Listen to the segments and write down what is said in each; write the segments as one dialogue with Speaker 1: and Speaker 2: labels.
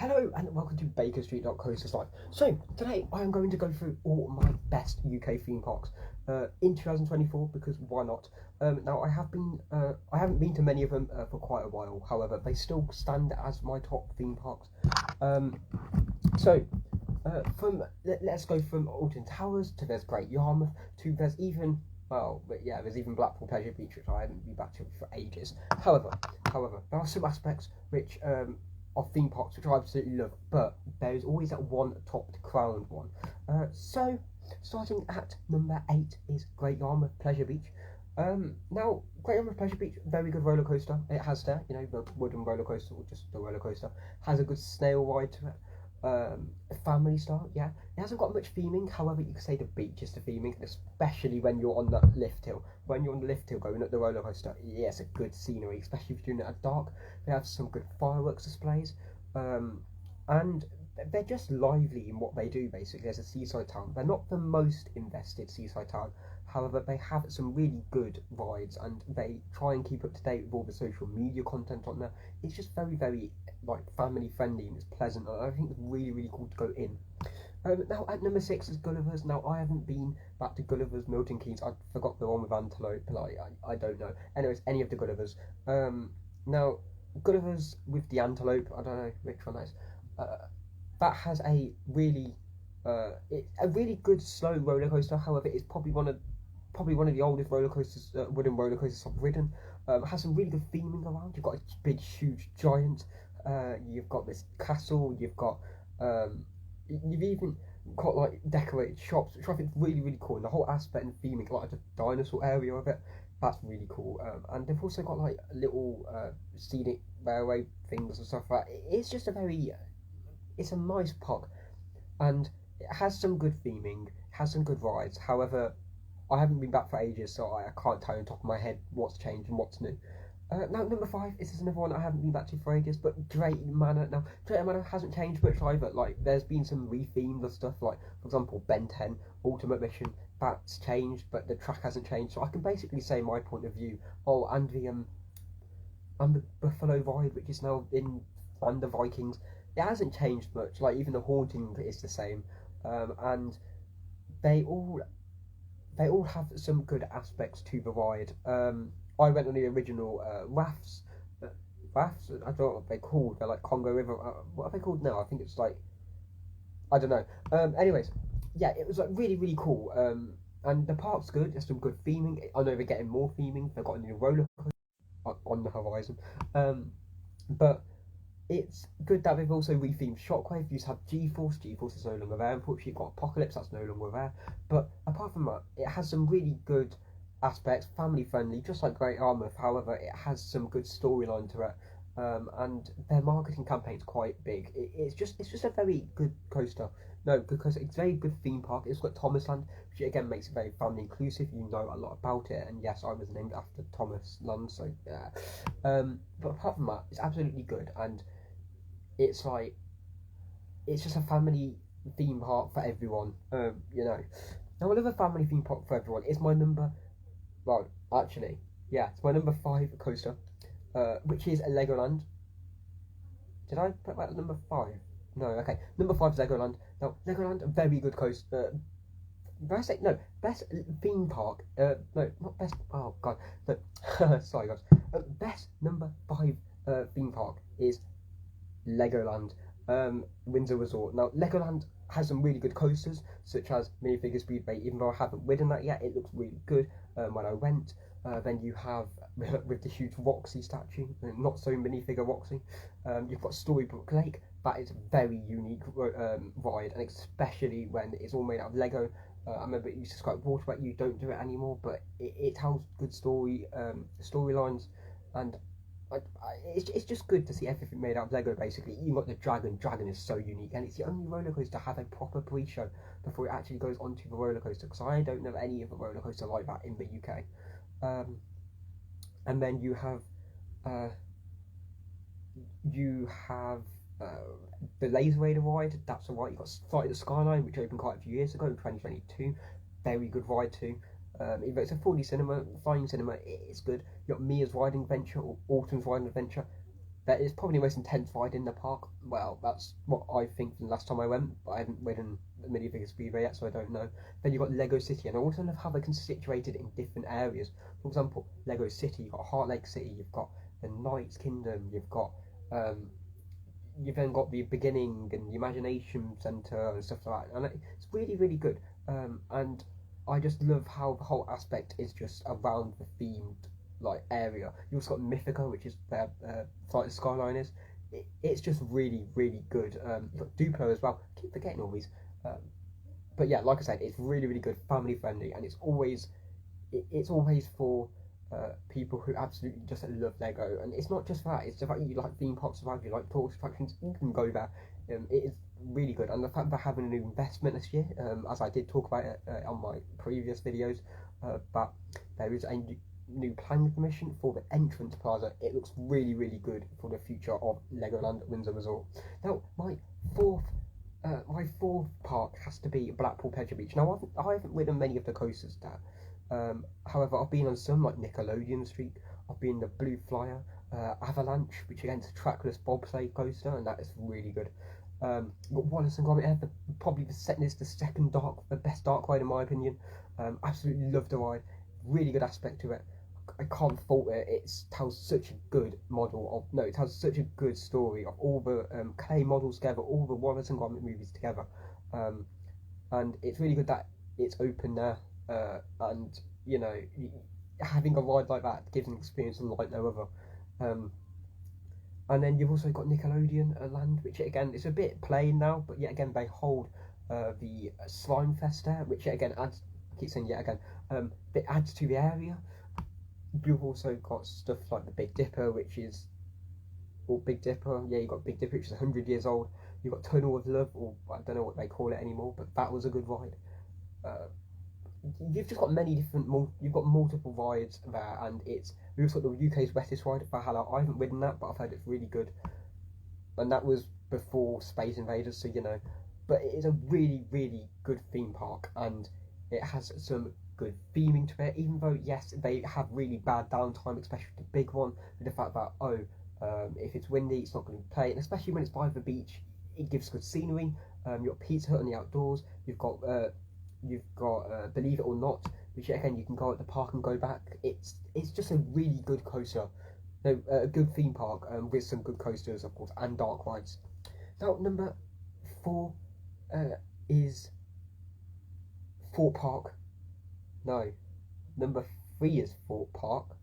Speaker 1: Hello and welcome to Bakerstreet.coasters live. So today I am going to go through all my best UK theme parks in 2024 because why not? Now I haven't been to many of them for quite a while. However, they still stand as my top theme parks. Let's go from Alton Towers to there's Great Yarmouth to there's even there's even Blackpool Pleasure Beach, which I haven't been back to for ages. However, there are some aspects which of theme parks which I absolutely love, but there is always that one top crowned one. So starting at number 8 is Great Yarmouth Pleasure Beach. Now Great Yarmouth Pleasure Beach, very good roller coaster. It has the wooden roller coaster or just the roller coaster. Has a good snail ride to it. Family style, yeah. It hasn't got much theming, however you could say the beach is the theming, especially when you're on the lift hill. When you're on the lift hill going up the roller coaster, yes, a good scenery, especially if you're doing it at dark. They have some good fireworks displays, and they're just lively in what they do basically as a seaside town. They're not the most invested seaside town, however they have some really good rides and they try and keep up to date with all the social media content on there. It's just very family friendly and it's pleasant. I think it's really cool to go in. Now at number 6 is Gulliver's. Now I haven't been back to Gulliver's Milton Keynes. I forgot the one with Antelope, I don't know. Anyways, any of the Gullivers. Now Gulliver's with the Antelope, I don't know which one that is. That has a really good slow roller coaster. However, it's probably one of the oldest roller coasters, wooden roller coasters I've ridden. It has some really good theming around. You've got a big, huge giant. You've got this castle. You've even got like decorated shops, which I think is really cool. And the whole aspect and theming, like the dinosaur area of it, that's really cool. And they've also got like little scenic railway things and stuff like that. It's just it's a nice park, and it has some good theming, has some good rides. However, I haven't been back for ages, so I can't tell you on top of my head what's changed and what's new. Now, number 5, this is another one I haven't been back to for ages, but Drayton Manor. Now, Drayton Manor hasn't changed much either. Like, there's been some rethemed of stuff, like, for example, Ben 10, Ultimate Mission, that's changed, but the track hasn't changed. So I can basically say my point of view. Oh, and the Buffalo Ride, which is now in Under Vikings, it hasn't changed much. Like, even the haunting is the same, and they all have some good aspects to the ride. I went on the original rafts. Rafts, I don't know what they're called. They're like Congo River. What are they called now? I think it's like, I don't know. Anyways, yeah, it was like really cool. And the park's good. There's some good theming. I know they're getting more theming. They've got a new roller coaster on the horizon. But it's good that they've also rethemed Shockwave. You used to have G-Force. G-Force is no longer there. Unfortunately, you've got Apocalypse. That's no longer there. But apart from that, it has some really good aspects, family friendly, just like Great Yarmouth. However, it has some good storyline to it, and their marketing campaign's quite big. It's just a very good coaster. No, because it's a very good theme park. It's got Thomas Land, which again makes it very family inclusive. You know a lot about it, and yes, I was named after Thomas Land, so yeah. But apart from that, it's absolutely good, and it's just a family theme park for everyone. Now another family theme park for everyone is my number. Well, actually, yeah, it's my number 5 coaster, which is Legoland. Did I put that at number 5? No, okay. Number 5 is Legoland. Now, Legoland, a very good coaster. Best theme park. No, not best. Oh god. No, sorry guys. Best number 5 theme park is Legoland, Windsor Resort. Now, Legoland has some really good coasters, such as Minifigure Speedway. Even though I haven't ridden that yet, it looks really good when I went. Then you have, with the huge Roxy statue, not so minifigure Roxy, you've got Storybook Lake. That is a very unique ride, and especially when it's all made out of Lego. I remember it used to Skype Water, but you don't do it anymore, but it tells good storylines, and it's just good to see everything made out of Lego basically. You got the Dragon. Dragon is so unique, and it's the only roller coaster to have a proper pre-show before it actually goes onto the roller coaster, because I don't know any other roller coaster like that in the UK. And then you have the Laser Raider ride. That's alright. You've got Flight of the Skyline, which opened quite a few years ago in 2022. Very good ride too. Even though it's a 4D cinema, flying cinema, it's good. You got Mia's Riding Adventure or Autumn's Riding Adventure. that is probably the most intense ride in the park. Well, that's what I think from the last time I went, but I haven't ridden the minifigure speedway yet, so I don't know. Then you've got Lego City, and I also love how they can situate it in different areas. For example, Lego City, you've got Heart Lake City, you've got the Knight's Kingdom, um, you've then got the beginning and the imagination center and stuff like that, and it's really really good. And I just love how the whole aspect is just around the themed like area. You also got Mythica, which is where Flight of Skyline is. It's just really really good. You've got Duplo as well. I keep forgetting all these. Um, but yeah, like I said, it's really really good, family friendly, and it's always for people who absolutely just love Lego. And it's not just that; it's the fact you like theme parks as well. If you like tourist attractions, you can go there. It is really good, and the fact they're having a new investment this year, as I did talk about it on my previous videos, but there is a new planning permission for the entrance plaza. It looks really really good for the future of Legoland Windsor Resort. Now, my fourth park has to be Blackpool Pleasure Beach. Now, I haven't ridden many of the coasters there. However, I've been on some like Nickelodeon Street. I've been the Blue Flyer, Avalanche, which again is a trackless bobsleigh coaster, and that is really good. But Wallace and Gromit Air, probably the best dark ride in my opinion. Absolutely love the ride. Really good aspect to it. I can't fault it. It tells such a good it tells such a good story of all the clay models together, all the Wallace and Gromit movies together, and it's really good that it's open there, and you know, having a ride like that gives an experience like no other. And then you've also got Nickelodeon Land, which again is a bit plain now, but yet again they hold the Slime Fest there, which yet again adds. I keep saying yet again, it adds to the area. You've also got stuff like the Big Dipper, yeah, you've got Big Dipper, which is 100 years old. You've got Tunnel of Love, or I don't know what they call it anymore, but that was a good ride. You've just got you've got multiple rides there, and we've also got the UK's wettest ride, Valhalla. I haven't ridden that, but I've heard it's really good. And that was before Space Invaders, so you know. But it is a really, really good theme park, and it has some good theming to it, even though yes they have really bad downtime, especially the big one, with the fact that if it's windy it's not going to play, and especially when it's by the beach it gives good scenery. You've got Pizza Hut on the outdoors, you've got Believe It or Not, which again you can go at the park and go back. It's just a really good coaster, no, a good theme park, with some good coasters of course and dark rides. Now number 4 is Fort Park. No, number 3 is Fort Park.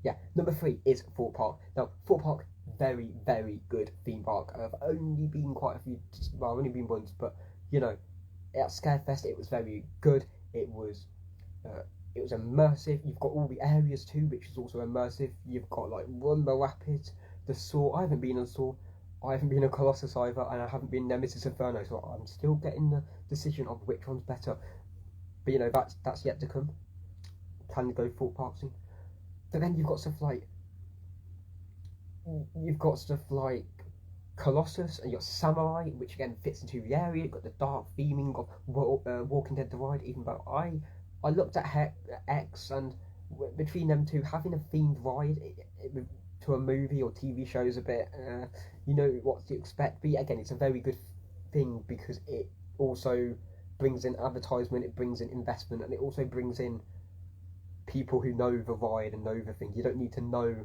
Speaker 1: Yeah, number 3 is Fort Park. Now, Fort Park, very, very good theme park. I've only been quite a few, well, I've only been once, but, you know, at Scarefest, it was very good. It was immersive. You've got all the areas too, which is also immersive. You've got, like, Rumba Rapids, the Saw. I haven't been on Saw. I haven't been on Colossus either, and I haven't been Nemesis Inferno, so I'm still getting the decision of which one's better. But you know, that's yet to come. Can go Fort Park soon. But then you've got stuff like Colossus, and you've got Samurai, which again fits into the area. You've got the dark theming of Walking Dead the ride, even though I looked at X, and between them two, having a themed ride to a movie or TV show is a bit, you know what to expect. But again, it's a very good thing because it also brings in advertisement, it brings in investment, and it also brings in people who know the ride and know the thing. You don't need to know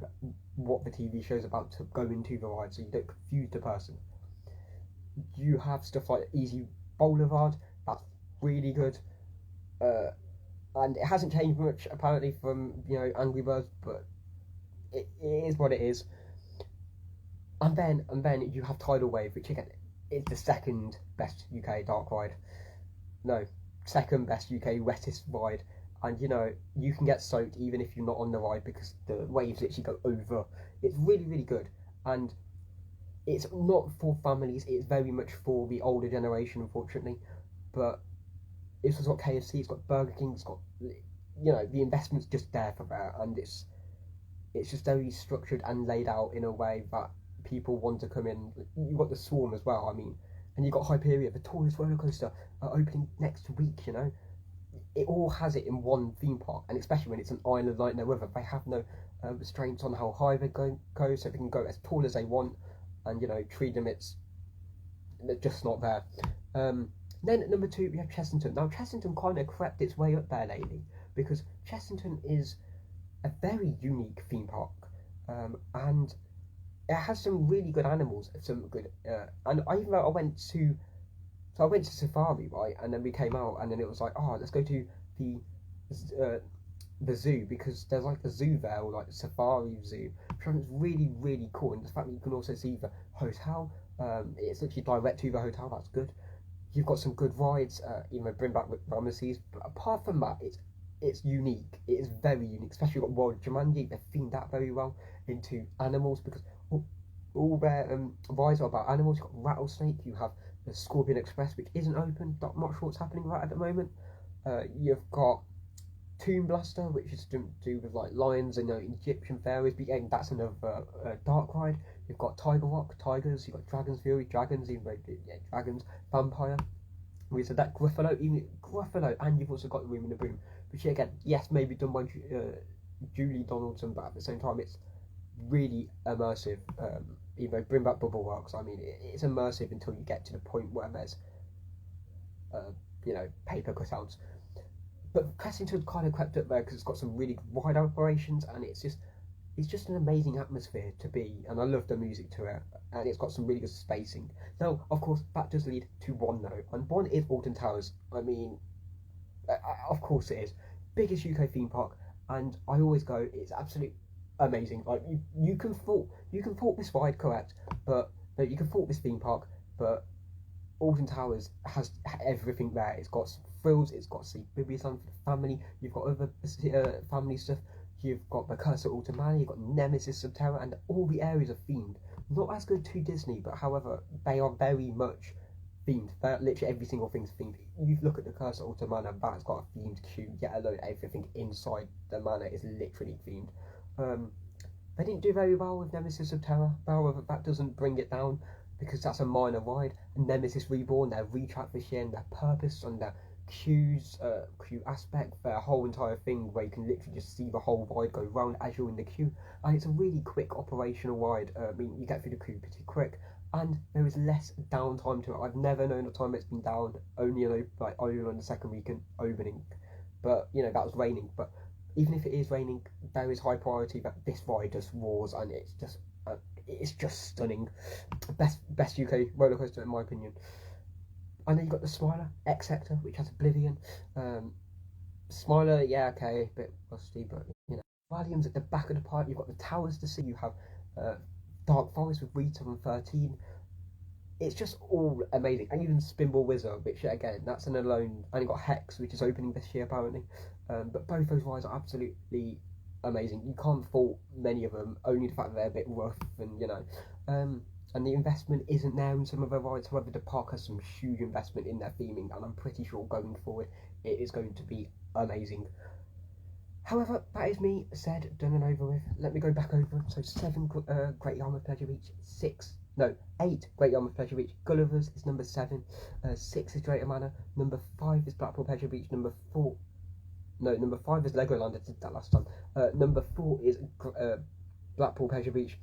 Speaker 1: what the TV show's about to go into the ride, so you don't confuse the person. You have stuff like Easy Boulevard, that's really good, and it hasn't changed much apparently from, you know, Angry Birds, but it is what it is. And then you have Tidal Wave, which again is the second best UK dark ride. No, second best UK wettest ride, and you know you can get soaked even if you're not on the ride because the waves literally go over. It's really really good, and it's not for families. It's very much for the older generation, unfortunately. But it's also got KFC, it's got Burger King, it's got, you know, the investment's just there for that, and it's just very structured and laid out in a way that people want to come in. You've got the Swarm as well. I mean. And you've got Hyperia, the tallest roller coaster, opening next week, you know. it all has it in one theme park, and especially when it's an island like no other, they have no restraints on how high they go, so they can go as tall as they want, and tree limits they're just not there. Then at number 2 we have Chessington. Now Chessington kind of crept its way up there lately because Chessington is a very unique theme park, and it has some really good animals, some good, and even though I went to Safari, right, and then we came out, and then it was like, oh, let's go to the uh, the zoo because there's like a zoo there, or like a safari zoo, which I think is really really cool. And the fact that you can also see the hotel, it's literally direct to the hotel. That's good. You've got some good rides, bring back with Ramesses. But apart from that, it's unique. It is very unique, especially got World Jumanji. They've themed that very well into animals because all their rides are about animals. You've got Rattlesnake. You have the Scorpion Express, which isn't open. Not sure what's happening right at the moment. You've got Tomb Blaster, which is to do with like lions and Egyptian pharaohs. But again, that's another dark ride. You've got Tiger Rock, tigers. You've got Dragon's Fury, dragons, dragons, vampire. We said that Gruffalo, and you've also got Room in the Boom, which again, yes, maybe done by Julie Donaldson, but at the same time, it's really immersive. Bring back Bubble Rocks. I mean, it's immersive until you get to the point where there's, paper cutouts. But Cressington kind of crept up there because it's got some really wide operations, and it's just an amazing atmosphere to be, and I love the music to it, and it's got some really good spacing. Now, of course, that does lead to one though, and one is Alton Towers. I mean, of course it is. Biggest UK theme park, and I always go, it's absolutely amazing. Like you can fault this ride, correct, but no, you can fault this theme park, but Alton Towers has everything there. It's got some frills, it's got Sea Bibliosland for the family, you've got other family stuff, you've got the Curse of Ultimania, you've got Nemesis Subterra, and all the areas are themed. Not as good to Disney, but however, they are very much themed. Literally every single thing's themed. You look at the Curse of Ultimania, that's got a themed queue, yet alone everything inside the manor is literally themed. They didn't do very well with Nemesis Subterra, however, that doesn't bring it down, because that's a minor ride. And Nemesis Reborn, their retrack this year, and their purpose and their queue aspect, their whole entire thing where you can literally just see the whole ride go round as you're in the queue, and it's a really quick operational ride. I mean, you get through the queue pretty quick, and there is less downtime to it. I've never known a time it's been down, only on the second weekend opening, but that was raining. But even if it is raining, there is high priority that this ride just roars, and it's just stunning. Best UK roller coaster in my opinion. And then you've got the Smiler X Sector, which has Oblivion. Smiler, yeah, okay, a bit rusty, but Valium's at the back of the park. You've got the towers to see. You have Dark Forest with Rita and 13. It's just all amazing. And even Spinball Wizard, which again, that's an alone. And you've got Hex, which is opening this year apparently. But both those rides are absolutely amazing. You can't fault many of them, only the fact that they're a bit rough and the investment isn't there in some of the rides. However, the park has some huge investment in their theming, and I'm pretty sure going forward it is going to be amazing. However, that is me said, done and over with. Let me go back over. So 7 Great Yarmouth Pleasure Beach, 8 Great Yarmouth Pleasure Beach. Gulliver's is number 7, 6 is Drayton Manor, number 5 is Blackpool Pleasure Beach, number 5 is Legoland. I did that last time. Number 4 is Blackpool Pleasure Beach.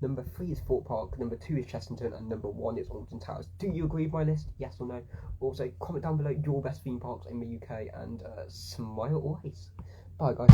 Speaker 1: Number 3 is Thorpe Park. Number 2 is Chessington, and number 1 is Alton Towers. Do you agree with my list? Yes or no? Also, comment down below your best theme parks in the UK, and smile always. Bye, guys.